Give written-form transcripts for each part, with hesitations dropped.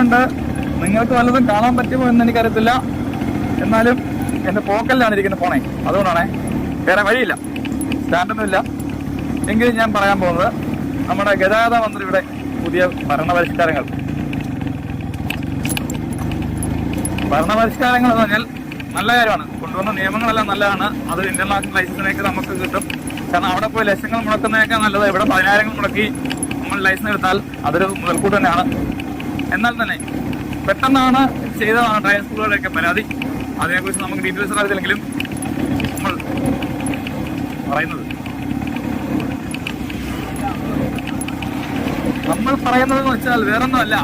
ഉണ്ട്. നിങ്ങൾക്ക് വല്ലതും കാണാൻ പറ്റുമോ എന്ന് എനിക്കറിയത്തില്ല. എന്നാലും എൻ്റെ പോക്കലിലാണ് ഇരിക്കുന്നത് ഫോണേ, അതുകൊണ്ടാണേ. വേറെ വഴിയില്ല, സ്റ്റാൻഡൊന്നുമില്ല. എങ്കിലും ഞാൻ പറയാൻ പോകുന്നത് നമ്മുടെ ഗതാഗത മന്ത്രിയുടെ പുതിയ ഭരണപരിഷ്കാരങ്ങൾ എന്ന് പറഞ്ഞാൽ നല്ല കാര്യമാണ്. കൊണ്ടുവന്ന നിയമങ്ങളെല്ലാം നല്ലതാണ്. അത് ഇന്റർനാഷണൽ ലൈസൻസിനേക്ക് നമുക്ക് കിട്ടും. കാരണം അവിടെ പോയി ലക്ഷങ്ങൾ മുടക്കുന്നതിനേക്കാൾ നല്ലത് ഇവിടെ 10,000 മുടക്കി നമ്മൾ ലൈസൻസ് എടുത്താൽ അതൊരു മുതൽക്കൂട്ട് തന്നെയാണ്. എന്നാൽ തന്നെ പെട്ടെന്നാണ് ചെയ്തതാണ് ഡ്രൈവിംഗ് സ്കൂളുകളുടെയൊക്കെ പരാതി. അതിനെക്കുറിച്ച് നമുക്ക് ഡീറ്റെയിൽസ് അറിയത്തില്ലെങ്കിലും നമ്മൾ പറയുന്നതെന്ന് വെച്ചാൽ വേറൊന്നുമല്ല.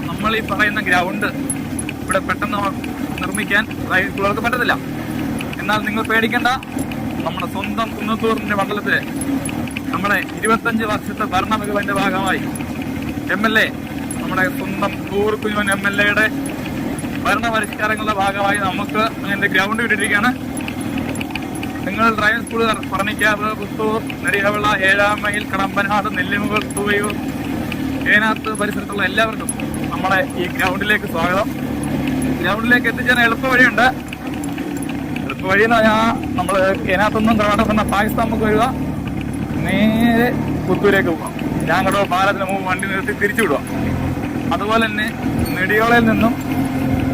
നമ്മൾ ഈ പറയുന്ന ഗ്രൗണ്ട് ഇവിടെ പെട്ടെന്ന് നിർമ്മിക്കാൻ ഡ്രൈവിംഗ് സ്കൂളുകൾക്ക് പറ്റത്തില്ല. എന്നാൽ നിങ്ങൾ പേടിക്കേണ്ട. നമ്മുടെ സ്വന്തം കുന്നത്തൂരിന്റെ മണ്ഡലത്തിലെ നമ്മുടെ 25 വർഷത്തെ ഭരണ മികവിന്റെ ഭാഗമായി MLA, നമ്മുടെ സ്വന്തം ടൂർ കുഞ്ഞുവൻ MLA-യുടെ ഭരണപരിഷ്കാരങ്ങളുടെ ഭാഗമായി നമുക്ക് അതിന്റെ ഗ്രൗണ്ട് വിട്ടിരിക്കുകയാണ്. നിങ്ങൾ ഡ്രൈവിംഗ് സ്കൂൾ പറണിക്കാവ്, പുത്തൂർ, നെടിയവിള, 7-ാം മൈൽ, കടമ്പനാട്, നെല്ലിമുകൾ, തൂവയൂർ, ഏനാത്ത് പരിസരത്തുള്ള എല്ലാവർക്കും നമ്മുടെ ഈ ഗ്രൗണ്ടിലേക്ക് സ്വാഗതം. ഗ്രൗണ്ടിലേക്ക് എത്തിച്ചാൽ എളുപ്പവഴിയുണ്ട്. എളുപ്പവഴി എന്ന് പറഞ്ഞാൽ നമ്മൾ ഏനാത്തൊന്നും കർണാടക പാകിസ്ഥാൻ നമുക്ക് വരിക, നേരെ പുത്തൂരേക്ക് പോകാം. ഞാങ്ങടോ പാലത്തിന് മുമ്പ് വണ്ടി നിർത്തി തിരിച്ചു വിടുക. അതുപോലെ തന്നെ നെടിയോളയിൽ നിന്നും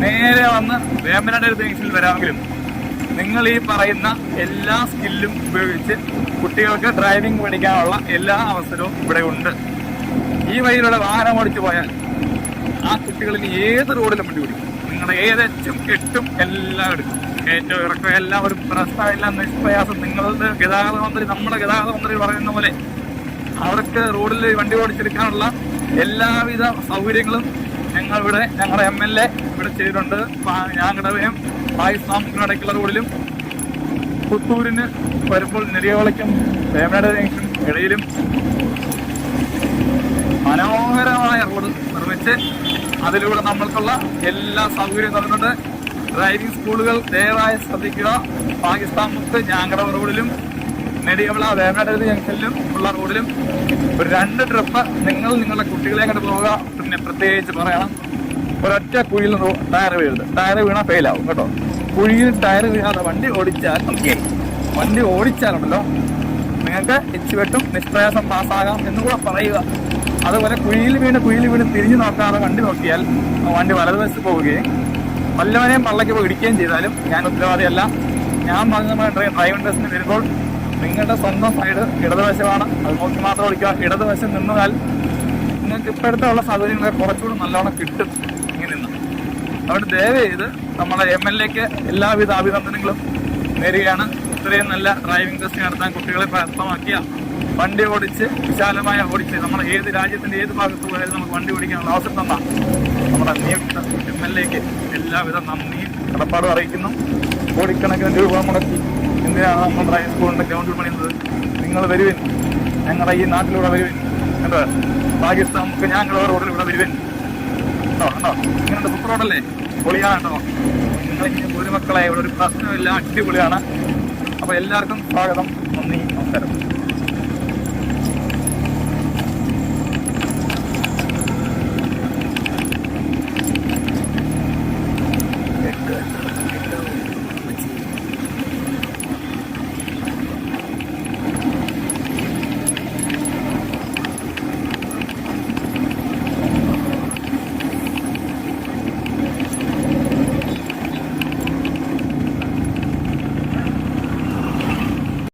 നേരെ വന്ന് വേമ്പനാട് ജംഗ്ഷനിൽ വരാമെങ്കിലും നിങ്ങൾ ഈ പറയുന്ന എല്ലാ സ്കില്ലും ഉപയോഗിച്ച് കുട്ടികൾക്ക് ഡ്രൈവിംഗ് പഠിക്കാനുള്ള എല്ലാ അവസരവും ഇവിടെ ഉണ്ട്. ഈ വഴിയിലൂടെ വാഹനം ഓടിച്ചു പോയാൽ ആ കുട്ടികളിൽ ഏത് റോഡിലും വണ്ടി പിടിക്കും. നിങ്ങളുടെ ഏതെച്ചും എട്ടും എല്ലാം എടുക്കും. ഏറ്റവും ഇറക്കം എല്ലാം ഒരു പ്രശ്നമില്ല, നിഷ്പ്രയാസം. നിങ്ങളുടെ ഗതാഗത മന്ത്രി, നമ്മുടെ ഗതാഗത മന്ത്രി പറയുന്ന പോലെ അവർക്ക് റോഡിൽ വണ്ടി ഓടിച്ചെടുക്കാനുള്ള എല്ലാവിധ സൗകര്യങ്ങളും ഞങ്ങളുടെ MLA ഇവിടെ ചെയ്തിട്ടുണ്ട്. ഞാങ്ങടവയും പാകിസ്ഥാനിടയ്ക്കുള്ള റോഡിലും പുത്തൂരിന് വരുമ്പോൾ നെടിയവളയ്ക്കും വേമ്പനാട് ജംഗ്ഷൻ ഇടയിലും മനോഹരമായ റോഡ് നിർമ്മിച്ച് അതിലൂടെ നമ്മൾക്കുള്ള എല്ലാ സൗകര്യവും തരുന്നുണ്ട്. ഡ്രൈവിംഗ് സ്കൂളുകൾ ദയവായി ശ്രദ്ധിക്കുക. പാകിസ്ഥാൻ മുക്ക് ഞാങ്ങടവ റോഡിലും നെടിയവിള വേമ്പനാട് ജംഗ്ഷനിലും ഉള്ള റോഡിലും ഒരു 2 ട്രിപ്പ് നിങ്ങളുടെ കുട്ടികളെ അങ്ങോട്ട് പോവുക. പിന്നെ പ്രത്യേകിച്ച് പറയണം, ഒരൊറ്റ കുഴിയിൽ ടയർ വീഴരുത്. ടയർ വീണാൽ ഫെയിലാവും കേട്ടോ. കുഴിയിൽ ടയർ വീഴാതെ വണ്ടി ഓടിച്ചാലുണ്ടല്ലോ നിങ്ങൾക്ക് എച്ചുവെട്ടും നിഷ്പ്രയാസം പാസ്സാകാം എന്നുകൂടെ പറയുക. അതുപോലെ കുഴിയിൽ വീണ് തിരിഞ്ഞു നോക്കാതെ വണ്ടി നോക്കിയാൽ വണ്ടി വലതുവശത്ത് പോവുകയും വല്ലവനെയും പള്ളയ്ക്ക് പോയി ഇടിക്കുകയും ചെയ്താലും ഞാൻ ഉത്തരവാദിയല്ല. ഞാൻ പറഞ്ഞ ഡ്രൈവിംഗ് ടെസ്റ്റിന് വരുമ്പോൾ നിങ്ങളുടെ സ്വന്തം സൈഡ് ഇടതുവശമാണ്, അത് നോക്കി മാത്രം ഓടിക്കുക. ഇടതുവശം നിന്നാൽ നിങ്ങൾക്ക് ഇപ്പോഴത്തെ ഉള്ള സൗകര്യങ്ങളൊക്കെ കുറച്ചുകൂടി നല്ലോണം കിട്ടും ഇങ്ങനെ നിന്ന്. അതുകൊണ്ട് ദയവ് ചെയ്ത് നമ്മുടെ MLA-ക്ക് എല്ലാവിധ അഭിനന്ദനങ്ങളും നേരുകയാണ്. ഇത്രയും നല്ല ഡ്രൈവിംഗ് ടെസ്റ്റ് നടത്താൻ കുട്ടികളെ പ്രാപ്തമാക്കിയ, വണ്ടി ഓടിച്ച് വിശാലമായ ഓടിച്ച് നമ്മുടെ ഏത് രാജ്യത്തിന്റെ ഏത് ഭാഗത്ത് പോയാലും നമുക്ക് വണ്ടി ഓടിക്കാനുള്ള അവസരം തന്ന നമ്മുടെ നിയുക്ത MLA-ക്ക് എല്ലാവിധ നന്ദിയും കടപ്പാടും അറിയിക്കുന്നു. കോടിക്കണക്കിന് രൂപ മുടക്കി എന്തിനാണ് നമ്മൾ ഡ്രൈവിംഗ് സ്കൂളിന്റെ ഗ്രൗണ്ടിൽ പണിയുന്നത്? നിങ്ങൾ വരുവിൻ, ഞങ്ങളുടെ ഈ നാട്ടിലൂടെ വരുവിൻ. കണ്ടോ, പാകിസ്ഥാൻ നമുക്ക് ഞങ്ങളുടെ റോഡിലൂടെ വരുവിൻ. കണ്ടോ, ഇങ്ങനെ സൂപ്പർ റോഡല്ലേ, പൊളിയാണോ? നിങ്ങൾ ഇനി ഒരു മക്കളെ ഇവിടെ ഒരു പ്രശ്നമില്ല, അടിപൊളിയാണ്. അപ്പൊ എല്ലാവർക്കും സ്വാഗതം.